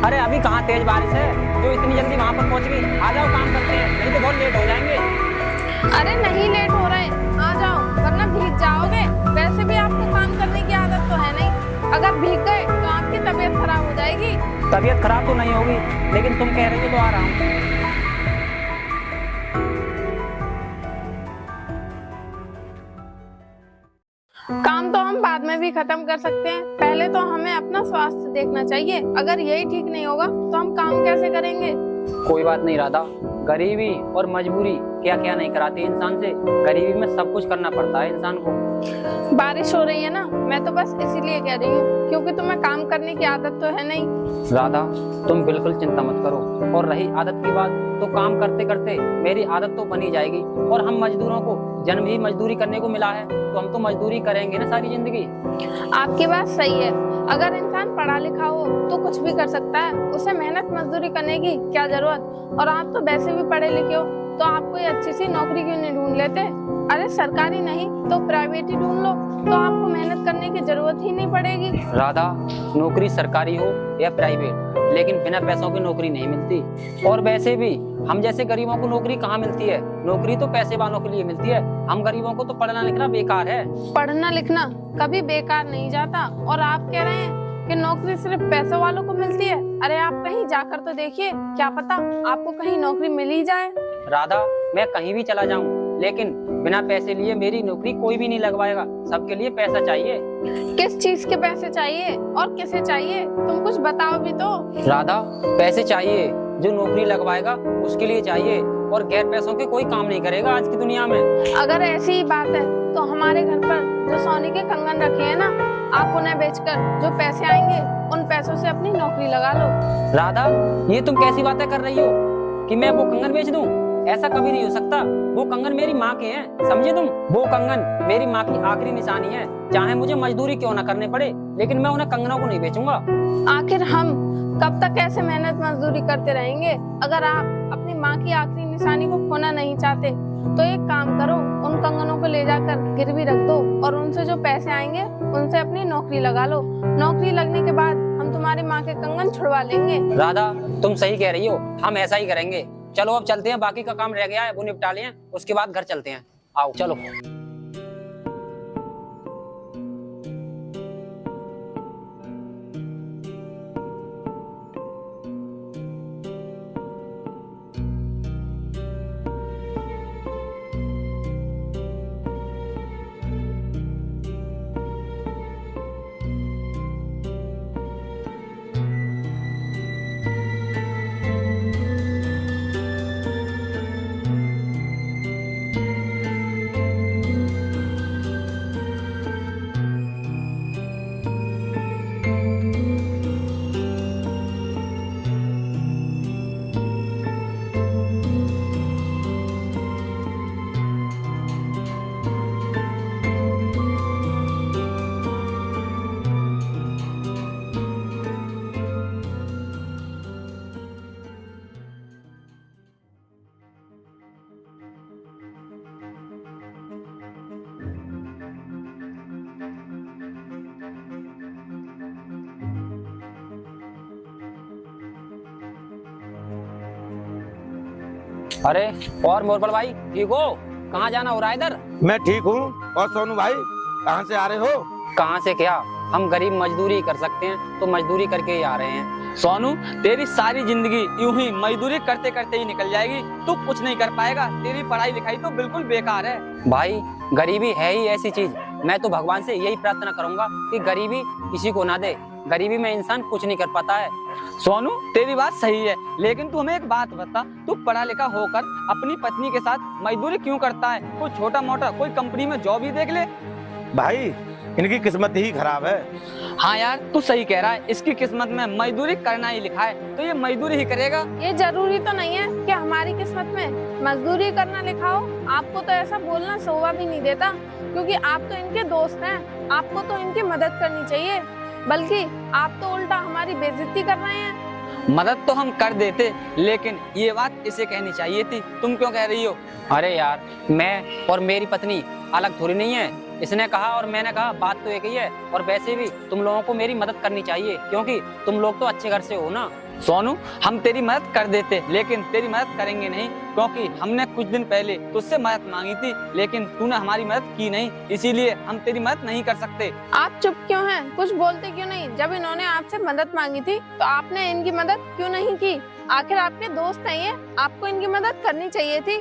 अरे अभी कहाँ तेज बारिश है जो इतनी जल्दी वहाँ पर पहुँच गई। आ जाओ काम करते हैं, नहीं तो बहुत लेट हो जाएंगे। अरे नहीं लेट हो रहे, आ जाओ वरना भीग जाओगे। वैसे भी आपको काम करने की आदत तो है नहीं, अगर भीग गए तो आपकी तबीयत खराब हो जाएगी। तबीयत खराब तो नहीं होगी, लेकिन तुम कह रही हो तो आ रहा हूँ। काम तो हम बाद में भी खत्म कर सकते हैं, पहले तो हमें अपना स्वास्थ्य देखना चाहिए। अगर यही ठीक नहीं होगा तो हम काम कैसे करेंगे। कोई बात नहीं राधा, गरीबी और मजबूरी क्या क्या नहीं कराती इंसान से। गरीबी में सब कुछ करना पड़ता है इंसान को। बारिश हो रही है ना, मैं तो बस इसीलिए कह रही हूँ क्योंकि तुम्हें काम करने की आदत तो है नहीं। राधा तुम बिल्कुल चिंता मत करो, और रही आदत की बात तो काम करते करते मेरी आदत तो बनी जाएगी। और हम मजदूरों को जन्म ही मजदूरी करने को मिला है, तो हम तो मजदूरी करेंगे ना सारी जिंदगी। आपकी बात सही है, अगर इंसान पढ़ा लिखा हो तो कुछ भी कर सकता है, उसे मेहनत मजदूरी करने की क्या जरूरत। और आप तो वैसे भी पढ़े लिखे हो, तो आप कोई अच्छी सी नौकरी क्यों नहीं ढूंढ लेते। अरे सरकारी नहीं तो प्राइवेट ही ढूंढ लो, तो आपको मेहनत करने की जरूरत ही नहीं पड़ेगी। राधा नौकरी सरकारी हो या प्राइवेट, लेकिन बिना पैसों की नौकरी नहीं मिलती। और वैसे भी हम जैसे गरीबों को नौकरी कहाँ मिलती है, नौकरी तो पैसे वालों के लिए मिलती है। हम गरीबों को तो पढ़ना लिखना बेकार है। पढ़ना लिखना कभी बेकार नहीं जाता, और आप कह रहे हैं कि नौकरी सिर्फ पैसे वालों को मिलती है। अरे आप कहीं जाकर तो देखिए, क्या पता आपको कहीं नौकरी मिल ही जाए। राधा मैं कहीं भी चला जाऊं, लेकिन बिना पैसे लिए मेरी नौकरी कोई भी नहीं लगवाएगा। सबके लिए पैसा चाहिए। किस चीज के पैसे चाहिए और किसे चाहिए, तुम कुछ बताओ भी तो। राधा पैसे चाहिए, जो नौकरी लगवाएगा उसके लिए चाहिए, और गैर पैसों के कोई काम नहीं करेगा आज की दुनिया में। अगर ऐसी ही बात है तो हमारे घर पर जो सोने के कंगन रखे हैं ना, आप उन्हें बेचकर जो पैसे आएंगे उन पैसों से अपनी नौकरी लगा लो। राधा ये तुम कैसी बातें कर रही हो कि मैं वो कंगन बेच दूं? ऐसा कभी नहीं हो सकता। वो कंगन मेरी माँ के हैं, समझे तुम। वो कंगन मेरी माँ की आखिरी निशानी है, चाहे मुझे मजदूरी क्यों ना करने पड़े, लेकिन मैं उन्हें कंगनों को नहीं बेचूंगा। आखिर हम कब तक ऐसे मेहनत मजदूरी करते रहेंगे। अगर आप अपनी माँ की आखिरी निशानी को खोना नहीं चाहते तो एक काम करो, उन कंगनों को ले जाकर गिरवी रख दो, और उनसे जो पैसे आएंगे उनसे अपनी नौकरी लगा लो। नौकरी लगने के बाद हम तुम्हारी माँ के कंगन छुड़वा लेंगे। राधा तुम सही कह रही हो, हम ऐसा ही करेंगे। चलो अब चलते हैं, बाकी का काम रह गया है वो निपटा लें, उसके बाद घर चलते हैं। आओ चलो। अरे और मोरबल भाई ठीक हो? कहाँ जाना हो रहा है इधर? मैं ठीक हूँ। और सोनू भाई कहाँ से आ रहे हो? कहाँ से क्या, हम गरीब मजदूरी कर सकते हैं तो मजदूरी करके ही आ रहे हैं। सोनू तेरी सारी जिंदगी यूं ही मजदूरी करते करते ही निकल जाएगी, तू कुछ नहीं कर पाएगा। तेरी पढ़ाई लिखाई तो बिल्कुल बेकार है। भाई गरीबी है ही ऐसी चीज, मैं तो भगवान से यही प्रार्थना करूंगा कि गरीबी किसी को ना दे। गरीबी में इंसान कुछ नहीं कर पाता है। सोनू तेरी बात सही है, लेकिन तू हमें एक बात बता, तू पढ़ा लिखा होकर अपनी पत्नी के साथ मजदूरी क्यों करता है? कोई छोटा मोटा कोई कंपनी में जॉब ही देख ले। भाई इनकी किस्मत ही खराब है। हाँ यार तू सही कह रहा है, इसकी किस्मत में मजदूरी करना ही लिखा है, तो ये मजदूरी ही करेगा। ये जरूरी तो नहीं है कि हमारी किस्मत में मजदूरी करना लिखा हो। आपको तो ऐसा बोलना शोभा भी नहीं देता, क्योंकि आप तो इनके दोस्त हैं, आपको तो इनकी मदद करनी चाहिए, बल्कि आप तो उल्टा हमारी बेइज्जती कर रहे हैं। मदद तो हम कर देते, लेकिन ये बात इसे कहनी चाहिए थी। तुम क्यों कह रही हो? अरे यार मैं और मेरी पत्नी अलग थोड़ी नहीं है, इसने कहा और मैंने कहा, बात तो एक ही है। और वैसे भी तुम लोगों को मेरी मदद करनी चाहिए, क्योंकि तुम लोग तो अच्छे घर से हो ना। सोनू, हम तेरी मदद कर देते, लेकिन तेरी मदद करेंगे नहीं, क्योंकि हमने कुछ दिन पहले तुझसे मदद मांगी थी, लेकिन तूने हमारी मदद की नहीं, इसीलिए हम तेरी मदद नहीं कर सकते। आप चुप क्यों हैं? कुछ बोलते क्यों नहीं? जब इन्होंने आपसे मदद मांगी थी तो आपने इनकी मदद क्यों नहीं की? आखिर आपके दोस्त हैं ये, आपको इनकी मदद करनी चाहिए थी।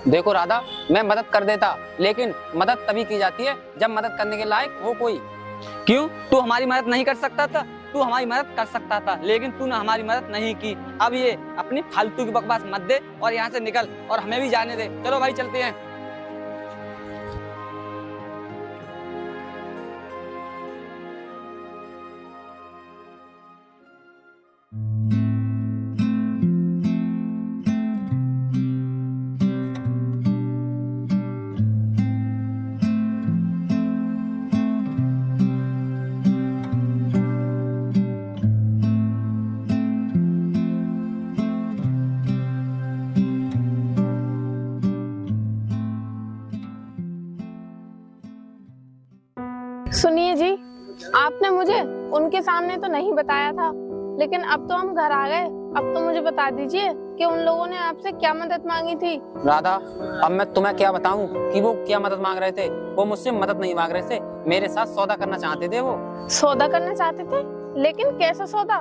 देखो राधा, मैं मदद कर देता, लेकिन मदद तभी की जाती है जब मदद करने के लायक हो कोई। क्यों? तू हमारी मदद नहीं कर सकता था? तू हमारी मदद कर सकता था, लेकिन तूने हमारी मदद नहीं की। अब ये अपनी फालतू की बकवास मत दे और यहाँ से निकल, और हमें भी जाने दे। चलो भाई, चलते हैं। सुनिए जी, आपने मुझे उनके सामने तो नहीं बताया था, लेकिन अब तो हम घर आ गए। अब तो मुझे बता दीजिए कि उन लोगों ने आपसे क्या मदद मांगी थी। राधा, अब मैं तुम्हें क्या बताऊं कि वो क्या मदद मांग रहे थे। वो मुझसे मदद नहीं मांग रहे थे, मेरे साथ सौदा करना चाहते थे। वो सौदा करना चाहते थे, लेकिन कैसा सौदा?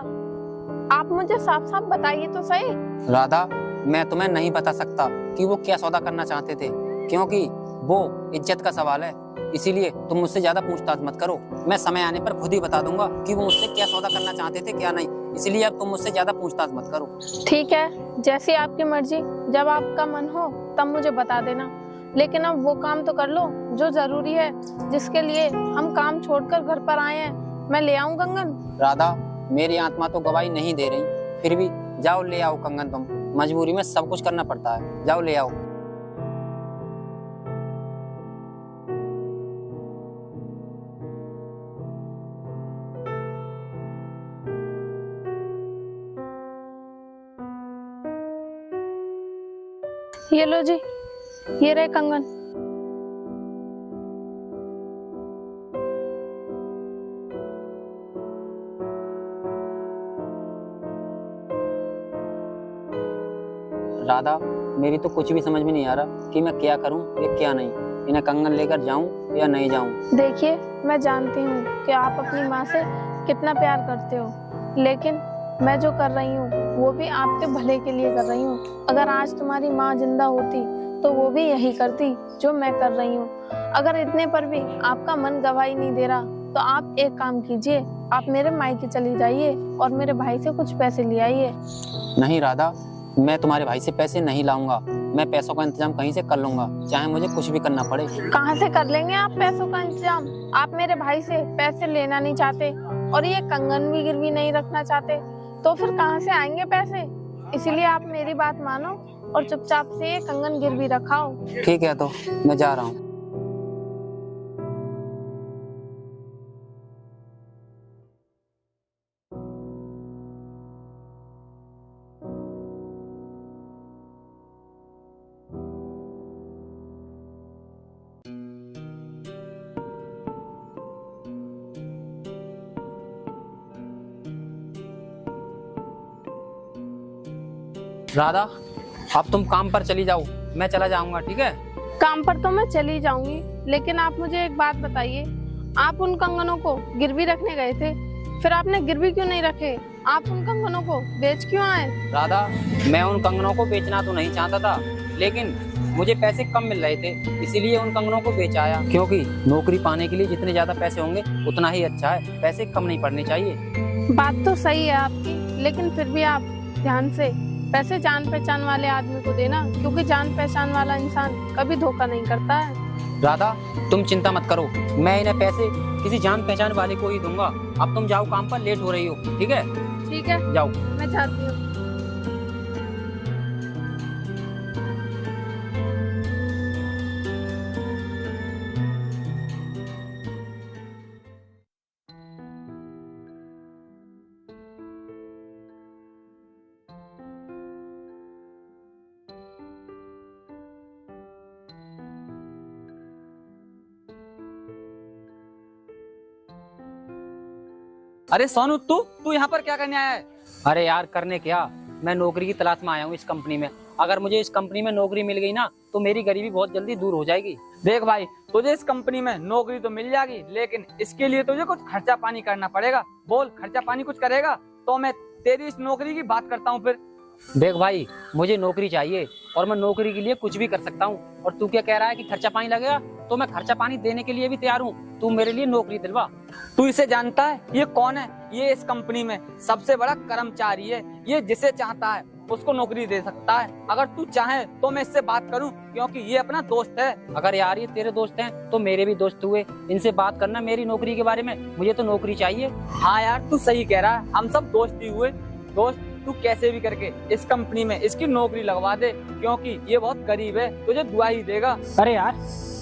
आप मुझे साफ साफ बताइए तो सही। राधा, मैं तुम्हें नहीं बता सकता कि वो क्या सौदा करना चाहते थे, क्योंकि वो इज्जत का सवाल है। इसीलिए तुम मुझसे ज्यादा पूछताछ मत करो। मैं समय आने पर खुद ही बता दूंगा कि वो मुझसे क्या सौदा करना चाहते थे, क्या नहीं। इसलिए अब तुम मुझसे ज्यादा पूछताछ मत करो। ठीक है, जैसी आपकी मर्जी। जब आपका मन हो तब मुझे बता देना, लेकिन अब वो काम तो कर लो जो जरूरी है, जिसके लिए हम काम छोड़कर घर पर आए हैं। मैं ले आऊं कंगन? राधा, मेरी आत्मा तो गवाही नहीं दे रही, फिर भी जाओ ले आओ कंगन। तुम मजबूरी में सब कुछ करना पड़ता है, जाओ ले आओ। ये लो जी, ये रहे कंगन। राधा, मेरी तो कुछ भी समझ में नहीं आ रहा कि मैं क्या करूं या क्या नहीं। इन्हें कंगन लेकर जाऊं या नहीं जाऊं। देखिए, मैं जानती हूँ कि आप अपनी माँ से कितना प्यार करते हो, लेकिन मैं जो कर रही हूँ वो भी आपके भले के लिए कर रही हूँ। अगर आज तुम्हारी माँ जिंदा होती तो वो भी यही करती जो मैं कर रही हूँ। अगर इतने पर भी आपका मन गवाही नहीं दे रहा तो आप एक काम कीजिए, आप मेरे मायके चली जाइए और मेरे भाई से कुछ पैसे ले आइए। नहीं राधा, मैं तुम्हारे भाई से पैसे नहीं लाऊंगा। मैं पैसों का इंतजाम कहीं से कर लूंगा, चाहे मुझे कुछ भी करना पड़े। कहाँ से कर लेंगे आप पैसों का इंतजाम? आप मेरे भाई से पैसे लेना नहीं चाहते और ये कंगन भी गिरवी नहीं रखना चाहते, तो फिर कहाँ से आएंगे पैसे? इसीलिए आप मेरी बात मानो और चुपचाप से ये कंगन गिरवी रखाओ। ठीक है, तो मैं जा रहा हूँ। राधा, अब तुम काम पर चली जाओ, मैं चला जाऊंगा, ठीक है? काम पर तो मैं चली जाऊंगी, लेकिन आप मुझे एक बात बताइए, आप उन कंगनों को गिरवी रखने गए थे, फिर आपने गिरवी क्यों नहीं रखे? आप उन कंगनों को बेच क्यों आए? राधा, मैं उन कंगनों को बेचना तो नहीं चाहता था, लेकिन मुझे पैसे कम मिल रहे थे, इसीलिए उन कंगनों को बेच आया। क्योंकि नौकरी पाने के लिए जितने ज्यादा पैसे होंगे उतना ही अच्छा है, पैसे कम नहीं पड़ने चाहिए। बात तो सही है आपकी, लेकिन फिर भी आप ध्यान से पैसे जान पहचान वाले आदमी को देना, क्योंकि जान पहचान वाला इंसान कभी धोखा नहीं करता है। राधा, तुम चिंता मत करो, मैं इन्हें पैसे किसी जान पहचान वाले को ही दूंगा। अब तुम जाओ काम पर, लेट हो रही हो, ठीक है? ठीक है, जाओ। मैं जाती हूँ। अरे सोनू, तू तू यहाँ पर क्या करने आया है? अरे यार करने क्या, मैं नौकरी की तलाश में आया हूँ इस कंपनी में। अगर मुझे इस कंपनी में नौकरी मिल गई ना तो मेरी गरीबी बहुत जल्दी दूर हो जाएगी। देख भाई, तुझे इस कंपनी में नौकरी तो मिल जाएगी, लेकिन इसके लिए तुझे कुछ खर्चा पानी करना पड़ेगा। बोल, खर्चा पानी कुछ करेगा तो मैं तेरी इस नौकरी की बात करता हूँ फिर। देख भाई, मुझे नौकरी चाहिए और मैं नौकरी के लिए कुछ भी कर सकता हूँ। और तू क्या कह रहा है कि खर्चा पानी लगेगा, तो मैं खर्चा पानी देने के लिए भी तैयार हूँ। तू मेरे लिए नौकरी दिलवा। तू इसे जानता है? ये कौन है? ये इस कंपनी में सबसे बड़ा कर्मचारी है। ये जिसे चाहता है उसको नौकरी दे सकता है। अगर तू चाहे तो मैं इससे बात करूं, क्योंकि ये अपना दोस्त है। अगर यार ये तेरे दोस्त हैं तो मेरे भी दोस्त हुए, इनसे बात करना मेरी नौकरी के बारे में। मुझे तो नौकरी चाहिए। हाँ यार, तू सही कह रहा है, हम सब दोस्त ही हुए। दोस्त, तू कैसे भी करके इस कंपनी में इसकी नौकरी लगवा दे, क्योंकि ये बहुत गरीब है, तुझे दुआ ही देगा। अरे यार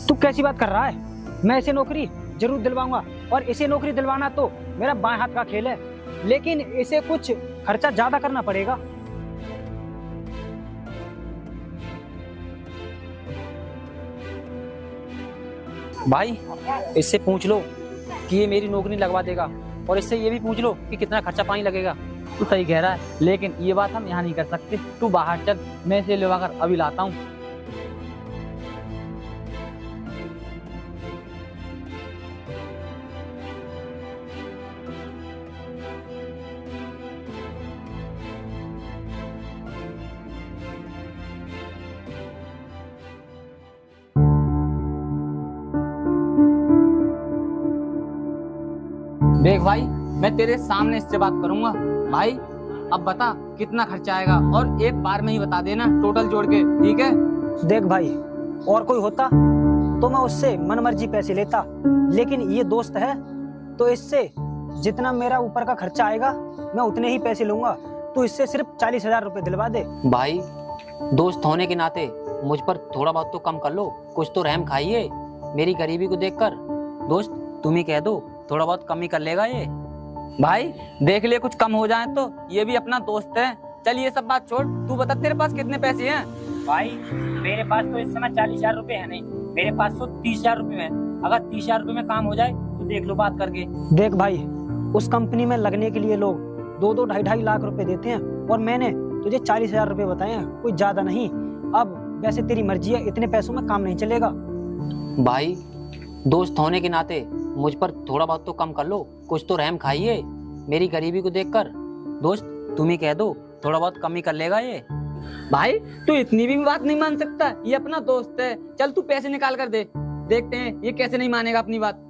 तू कैसी बात कर रहा है? मैं इसे नौकरी जरूर दिलवाऊंगा, और इसे नौकरी दिलवाना तो मेरा बाएं हाथ का खेल है, लेकिन इसे कुछ खर्चा ज्यादा करना पड़ेगा। भाई इससे पूछ लो कि ये मेरी नौकरी लगवा देगा, और इससे ये भी पूछ लो कि कितना खर्चा पानी लगेगा। तू सही कह रहा है, लेकिन ये बात हम यहाँ नहीं कर सकते। तू बाहर चल, मैं इसे लेवा कर अभी लाता हूँ। देख भाई, मैं तेरे सामने इससे बात करूंगा। भाई अब बता कितना खर्चा आएगा, और एक बार में ही बता देना टोटल जोड़ के, ठीक है? देख भाई, और कोई होता तो मैं उससे मनमर्जी पैसे लेता, लेकिन ये दोस्त है तो इससे जितना मेरा ऊपर का खर्चा आएगा मैं उतने ही पैसे लूंगा। तो इससे सिर्फ 40,000 रुपए दिलवा दे। भाई दोस्त होने के नाते मुझ पर थोड़ा बहुत तो कम कर लो, कुछ तो रहम खाइए मेरी गरीबी को देखकर। दोस्त तुम ही कह दो, थोड़ा बहुत कम ही कर लेगा ये। भाई देख ले, कुछ कम हो जाए तो, ये भी अपना दोस्त है। चल ये सब बात छोड़, तू बता तेरे पास कितने पैसे हैं? भाई मेरे पास तो इस समय 40,000 रुपए है नहीं, मेरे पास तो 30,000 रुपए है। अगर 30,000 रुपए में काम हो जाए तो देख लो बात करके। देख भाई, उस कंपनी में लगने के लिए लोग 2-2, 2.5 लाख रुपए देते हैं, और मैंने तुझे 40,000 रुपए बताए हैं, कोई ज्यादा नहीं। अब वैसे तेरी मर्जी है, इतने पैसों में काम नहीं चलेगा। भाई दोस्त होने के नाते मुझ पर थोड़ा बहुत तो कम कर लो, कुछ तो रहम खाइए मेरी गरीबी को देखकर। दोस्त तुम ही कह दो, थोड़ा बहुत कम ही कर लेगा ये। भाई तू इतनी भी बात नहीं मान सकता, ये अपना दोस्त है। चल तू पैसे निकाल कर दे, देखते हैं ये कैसे नहीं मानेगा अपनी बात।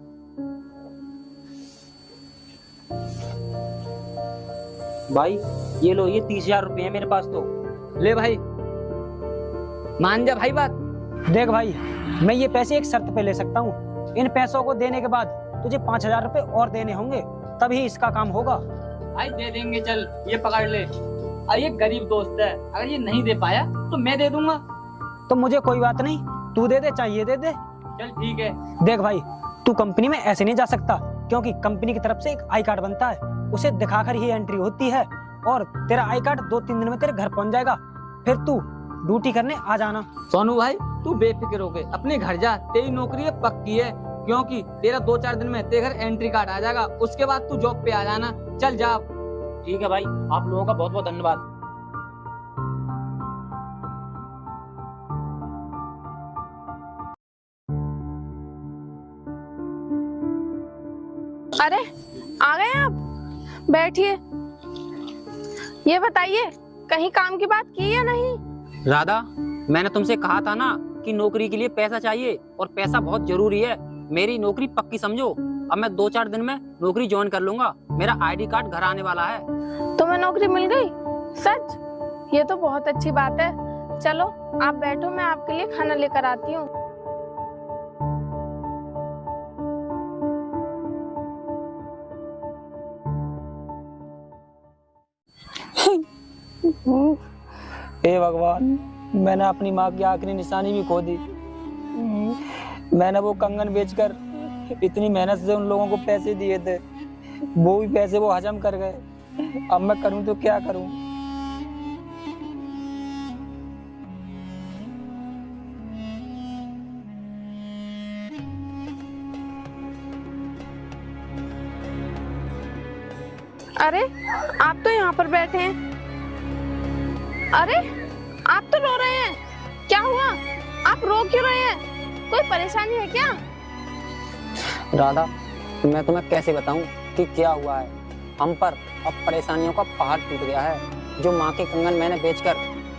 भाई ये लो, ये 30,000 रुपए है मेरे पास तो। ले भाई, मान जा भाई बात। देख भाई, मैं ये पैसे एक शर्त पे ले सकता हूँ। इन पैसों को देने के बाद तुझे 5,000 रुपए और देने होंगे, तभी इसका काम होगा। भाई दे देंगे, चल ये पकड़ ले। और ये गरीब दोस्त है, अगर ये नहीं दे पाया तो मैं दे दूंगा। तो मुझे कोई बात नहीं, तू दे दे चाहिए दे दे। चल ठीक है। देख भाई, तू कंपनी में ऐसे नहीं जा सकता, क्योंकि कंपनी की तरफ से एक आई कार्ड बनता है, उसे दिखाकर ही एंट्री होती है, और तेरा आई कार्ड 2-3 दिन में तेरे घर पहुंच जाएगा। फिर तू ड्यूटी करने आ जाना। सोनू भाई तू बेफिक्र होके अपने घर जा, तेरी नौकरी है पक्की है, क्योंकि तेरा 2-4 दिन में तेरे घर एंट्री कार्ड आ जाएगा। उसके बाद तू जॉब पे आ जाना। चल जा। ठीक है भाई, आप लोगों का बहुत बहुत धन्यवाद। अरे आ गए आप, बैठिए। ये बताइए कहीं काम की बात की या नहीं? राधा, मैंने तुमसे कहा था ना कि नौकरी के लिए पैसा चाहिए, और पैसा बहुत जरूरी है। मेरी नौकरी पक्की समझो। अब मैं 2-4 दिन में नौकरी ज्वाइन कर लूंगा, मेरा आईडी कार्ड घर आने वाला है। तुम्हें नौकरी मिल गई? सच? ये तो बहुत अच्छी बात है। चलो आप बैठो, मैं आपके लिए खाना लेकर आती हूँ। हे भगवान, मैंने अपनी माँ की आखिरी निशानी भी खो दी। मैंने वो कंगन बेचकर इतनी मेहनत से उन लोगों को पैसे दिए थे, वो भी पैसे वो हजम कर गए। अब मैं करूं तो क्या करूं? अरे आप तो यहाँ पर बैठे हैं। अरे आप तो रो रहे हैं, क्या हुआ? आप रो क्यों रहे हैं? कोई परेशानी है क्या? राधा, मैं तुम्हें कैसे बताऊं कि क्या हुआ है। हम पर अब परेशानियों का पहाड़ टूट गया है। जो माँ के कंगन मैंने बेचकर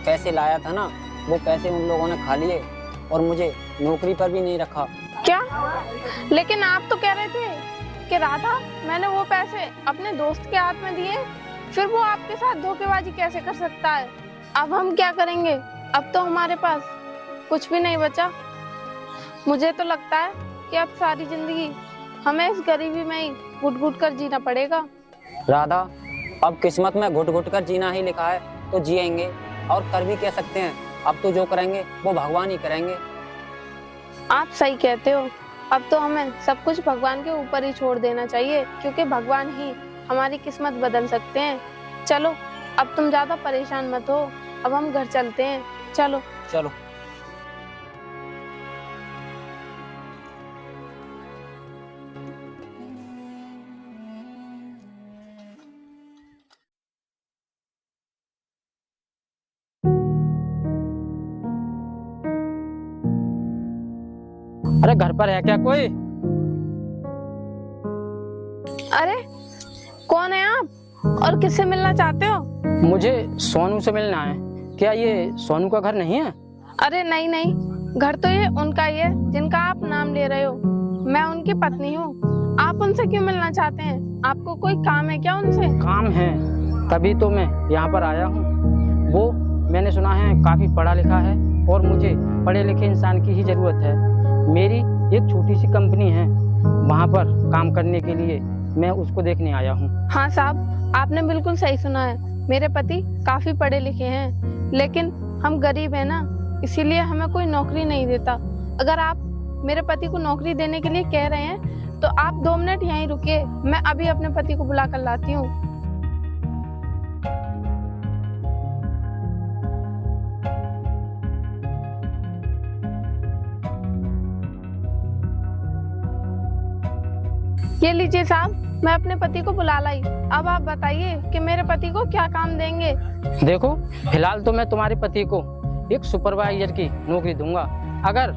पैसे लाया था ना, वो पैसे उन लोगों ने खा लिए और मुझे नौकरी पर भी नहीं रखा। क्या? लेकिन आप तो कह रहे थे कि राधा, मैंने वो पैसे अपने दोस्त के हाथ में दिए, फिर वो आपके साथ धोखेबाजी कैसे कर सकता है? अब हम क्या करेंगे? अब तो हमारे पास कुछ भी नहीं बचा। मुझे तो लगता है कि अब सारी जिंदगी हमें इस गरीबी में ही घुट घुट कर जीना पड़ेगा। राधा, अब किस्मत में घुट घुट कर जीना ही लिखा है तो जिएंगे, और कर भी कह सकते हैं। अब तो जो करेंगे वो भगवान ही करेंगे। आप सही कहते हो। अब तो हमें सब कुछ भगवान के ऊपर ही छोड़ देना चाहिए, क्योंकि भगवान ही हमारी किस्मत बदल सकते हैं। चलो, अब तुम ज्यादा परेशान मत हो, अब हम घर चलते हैं। चलो चलो। अरे घर पर है क्या कोई? अरे कौन है आप और किससे मिलना चाहते हो? मुझे सोनू से मिलना है। क्या ये सोनू का घर नहीं है? अरे नहीं नहीं, घर तो ये उनका ही है जिनका आप नाम ले रहे हो। मैं उनकी पत्नी हूँ। आप उनसे क्यों मिलना चाहते हैं? आपको कोई काम है क्या उनसे? काम है, तभी तो मैं यहाँ पर आया हूँ। वो मैंने सुना है काफी पढ़ा लिखा है और मुझे पढ़े लिखे इंसान की ही जरूरत है। मेरी एक छोटी सी कंपनी है, वहाँ पर काम करने के लिए मैं उसको देखने आया हूँ। हाँ साहब, आपने बिल्कुल सही सुना है। मेरे पति काफी पढ़े लिखे हैं, लेकिन हम गरीब हैं ना, इसीलिए हमें कोई नौकरी नहीं देता। अगर आप मेरे पति को नौकरी देने के लिए कह रहे हैं तो आप 2 मिनट यहीं रुकिए, मैं अभी अपने पति को बुला कर लाती हूँ। ये लीजिए साहब, मैं अपने पति को बुला लाई। अब आप बताइए कि मेरे पति को क्या काम देंगे? देखो, फिलहाल तो मैं तुम्हारे पति को एक सुपरवाइजर की नौकरी दूंगा। अगर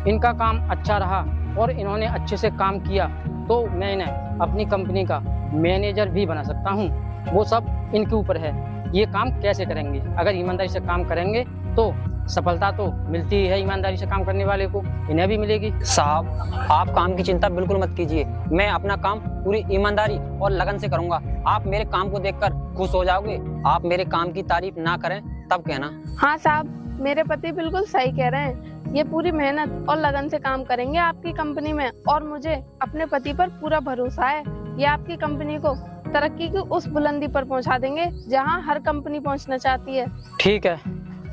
इनका काम अच्छा रहा और इन्होंने अच्छे से काम किया तो मैं इन्हें अपनी कंपनी का मैनेजर भी बना सकता हूँ। वो सब इनके ऊपर है, ये काम कैसे करेंगे। अगर ईमानदारी से काम करेंगे तो सफलता तो मिलती ही है, ईमानदारी से काम करने वाले को इन्हें भी मिलेगी। साहब, आप काम की चिंता बिल्कुल मत कीजिए। मैं अपना काम पूरी ईमानदारी और लगन से करूंगा। आप मेरे काम को देखकर खुश हो जाओगे। आप मेरे काम की तारीफ ना करें तब कहना। हाँ साहब, मेरे पति बिल्कुल सही कह रहे हैं। ये पूरी मेहनत और लगन से काम करेंगे आपकी कंपनी में, और मुझे अपने पति पर पूरा भरोसा है। ये आपकी कंपनी को तरक्की की उस बुलंदी पर पहुंचा देंगे जहां हर कंपनी पहुंचना चाहती है। ठीक है,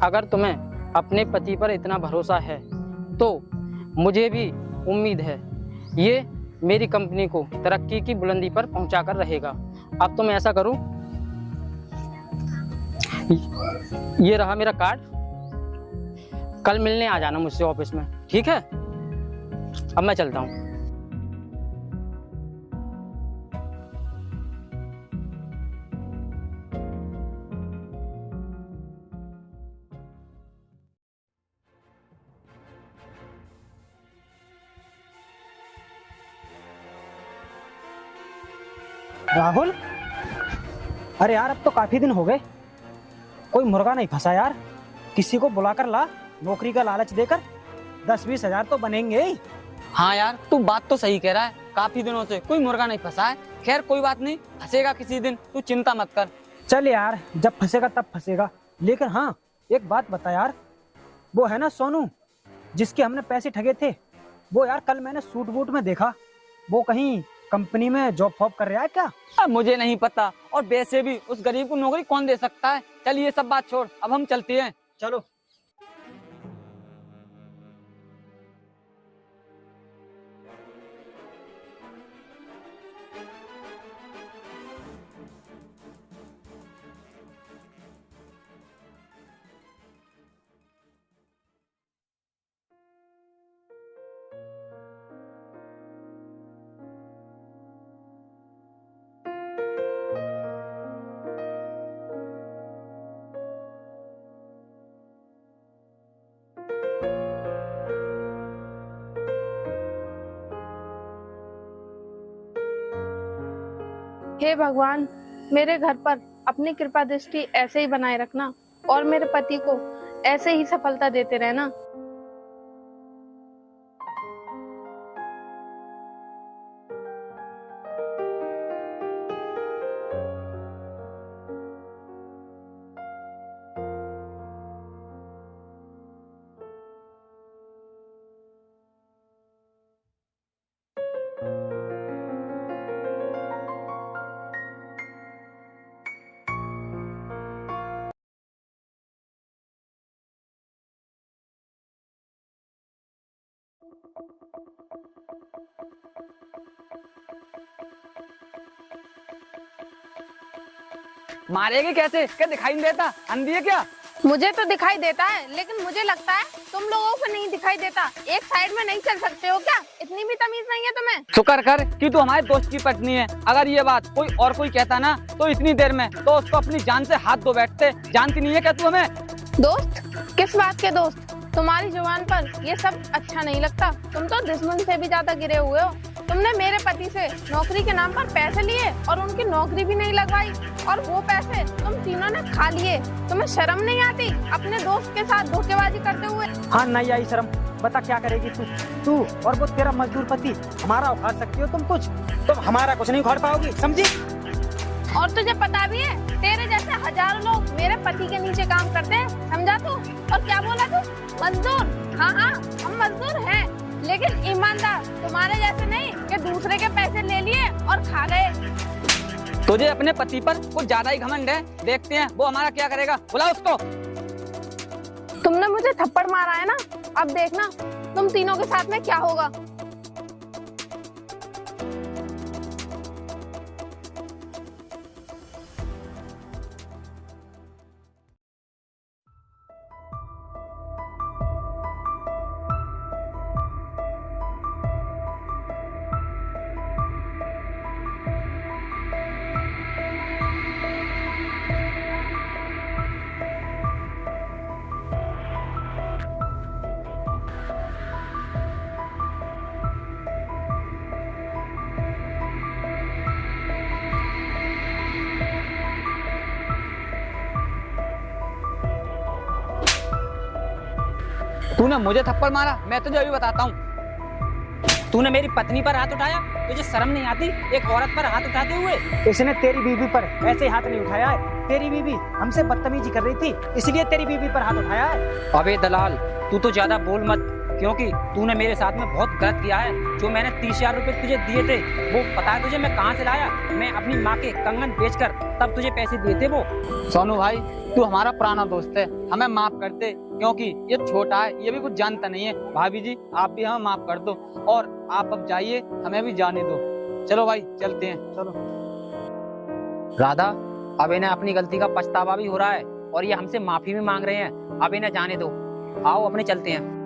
अगर तुम्हें अपने पति पर इतना भरोसा है तो मुझे भी उम्मीद है ये मेरी कंपनी को तरक्की की बुलंदी पर पहुंचा कर रहेगा। अब तो मैं ऐसा करूं, ये रहा मेरा कार्ड, कल मिलने आ जाना मुझसे ऑफिस में, ठीक है? अब मैं चलता हूं। राहुल, अरे यार अब तो काफी दिन हो गए, कोई मुर्गा नहीं फंसा यार। किसी को बुलाकर ला, नौकरी का लालच देकर 10-20 हजार तो बनेंगे ही। हाँ यार, तू बात तो सही कह रहा है, काफी दिनों से कोई मुर्गा नहीं फंसा है। खैर कोई बात नहीं, फंसेगा किसी दिन, तू चिंता मत कर। चल यार, जब फंसेगा तब फंसेगा। लेकिन हाँ, एक बात बता यार, वो है ना सोनू जिसके हमने पैसे ठगे थे, वो यार कल मैंने सूट बूट में देखा, वो कहीं कंपनी में जॉब फॉब कर रहा है क्या? अब मुझे नहीं पता, और वैसे भी उस गरीब को नौकरी कौन दे सकता है। चल ये सब बात छोड़, अब हम चलते हैं। चलो। हे भगवान, मेरे घर पर अपनी कृपा दृष्टि ऐसे ही बनाए रखना और मेरे पति को ऐसे ही सफलता देते रहना। मारेगी कैसे? क्या दिखाई नहीं देता? अंधी है क्या? मुझे तो दिखाई देता है, लेकिन मुझे लगता है तुम लोगों को नहीं दिखाई देता। एक साइड में नहीं चल सकते हो क्या? इतनी भी तमीज नहीं है तुम्हें? शुक्र कर कि तू हमारे दोस्त की पत्नी है। अगर ये बात कोई कहता ना तो इतनी देर में तो उसको अपनी जान से हाथ धो बैठते। जानती नहीं है क्या तू हमें? दोस्त? किस बात के दोस्त? तुम्हारी जुबान पर ये सब अच्छा नहीं लगता। तुम तो दुश्मन से भी ज्यादा गिरे हुए हो। तुमने मेरे पति से नौकरी के नाम पर पैसे लिए और उनकी नौकरी भी नहीं लगवाई, और वो पैसे तुम तीनों ने खा लिए। तुम्हें शर्म नहीं आती अपने दोस्त के साथ धोखेबाजी करते हुए? हाँ, नहीं आई शर्म। बता क्या करेगी तू और वो तेरा मजदूर पति। हमारा उखाड़ सकती हो तुम कुछ, तुम हमारा कुछ नहीं उखाड़ पाओगी, समझी? और तुझे पता भी है तेरे जैसे हजारों लोग मेरे पति के नीचे काम करते हैं, समझा तू? और क्या बोला तू? मजदूर? हाँ, हम मजदूर हैं, लेकिन ईमानदार। तुम्हारे जैसे नहीं कि दूसरे के पैसे ले लिए और खा गए। तुझे अपने पति पर कुछ ज्यादा ही घमंड है। देखते हैं वो हमारा क्या करेगा। बुला उसको। तुमने मुझे थप्पड़ मारा है ना, अब देखना तुम तीनों के साथ में क्या होगा। तूने मुझे थप्पड़ मारा? मैं तुझे अभी बताता हूँ। तूने मेरी पत्नी पर हाथ उठाया, तुझे शर्म नहीं आती एक औरत पर हाथ उठाते हुए? इसने तेरी बीवी पर ऐसे हाथ नहीं उठाया है। तेरी बीवी हमसे बदतमीजी कर रही थी, इसलिए तेरी बीवी पर हाथ उठाया है। अबे दलाल, तू तो ज्यादा बोल मत, क्योंकि तूने मेरे साथ में बहुत गलत किया है। जो मैंने 30,000 रुपए तुझे दिए थे, वो पता है तुझे मैं कहाँ से लाया? मैं अपनी माँ के कंगन बेचकर तब तुझे पैसे दिए थे वो। सोनू भाई, तू हमारा पुराना दोस्त है, हमें माफ कर दे, क्योंकि ये छोटा है, ये भी कुछ जानता नहीं है। भाभी जी, आप भी हमें माफ कर दो और आप अब जाइए, हमें भी जाने दो। चलो भाई, चलते हैं। चलो। राधा, अब इन्हें अपनी गलती का पछतावा भी हो रहा है और ये हमसे माफी भी मांग रहे हैं। अब इन्हें जाने दो। आओ अपने चलते हैं।